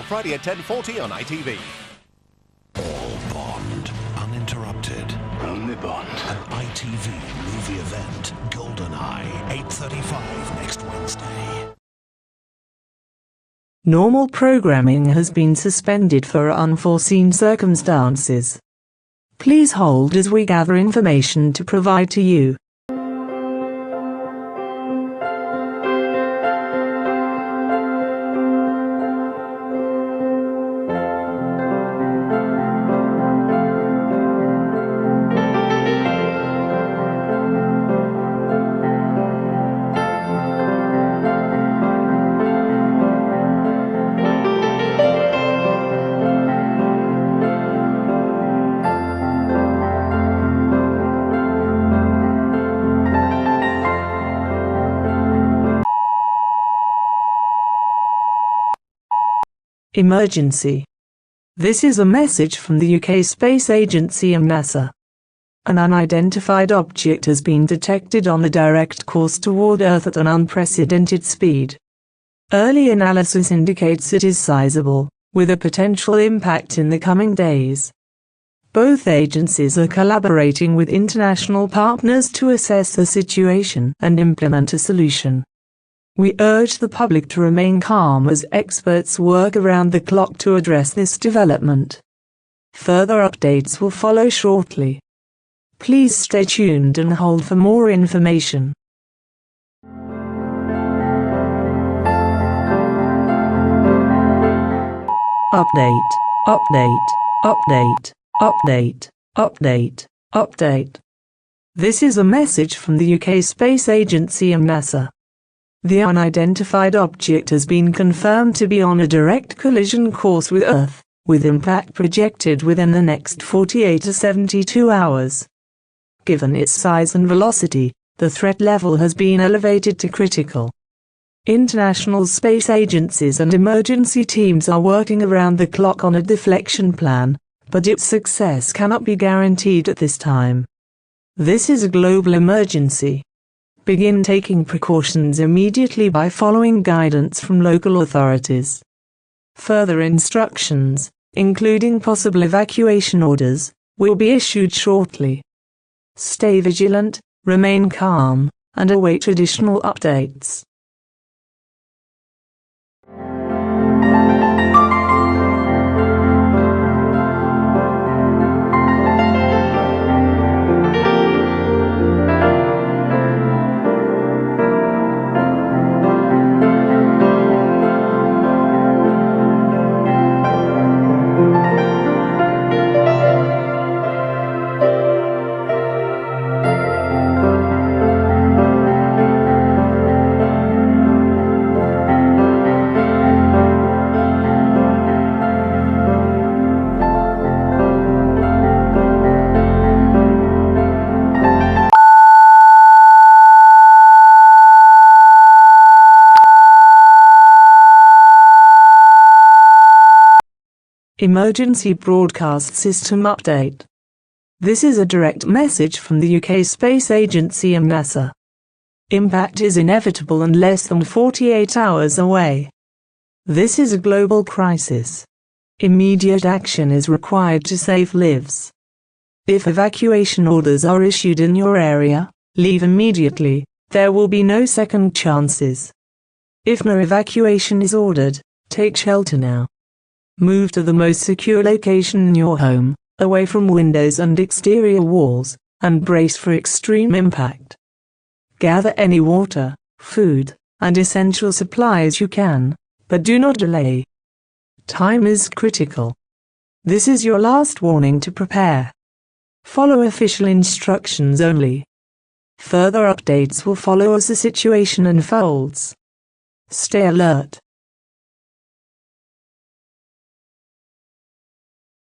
Friday at 10:40 on ITV. All Bond, uninterrupted. Only Bond. An ITV movie event. GoldenEye, 8:35 next Wednesday. Normal programming has been suspended for unforeseen circumstances. Please hold as we gather information to provide to you. Emergency. This is a message from the UK Space Agency and NASA. An unidentified object has been detected on a direct course toward Earth at an unprecedented speed. Early analysis indicates it is sizable, with a potential impact in the coming days. Both agencies are collaborating with international partners to assess the situation and implement a solution. We urge the public to remain calm as experts work around the clock to address this development. Further updates will follow shortly. Please stay tuned and hold for more information. Update, update, update, update, update, update. This is a message from the UK Space Agency and NASA. The unidentified object has been confirmed to be on a direct collision course with Earth, with impact projected within the next 48 to 72 hours. Given its size and velocity, the threat level has been elevated to critical. International space agencies and emergency teams are working around the clock on a deflection plan, but its success cannot be guaranteed at this time. This is a global emergency. Begin taking precautions immediately by following guidance from local authorities. Further instructions, including possible evacuation orders, will be issued shortly. Stay vigilant, remain calm, and await additional updates. Emergency Broadcast System Update. This is a direct message from the UK Space Agency and NASA. Impact is inevitable and less than 48 hours away. This is a global crisis. Immediate action is required to save lives. If evacuation orders are issued in your area, leave immediately. There will be no second chances. If no evacuation is ordered, take shelter now. Move to the most secure location in your home, away from windows and exterior walls, and brace for extreme impact. Gather any water, food, and essential supplies you can, but do not delay. Time is critical. This is your last warning to prepare. Follow official instructions only. Further updates will follow as the situation unfolds. Stay alert.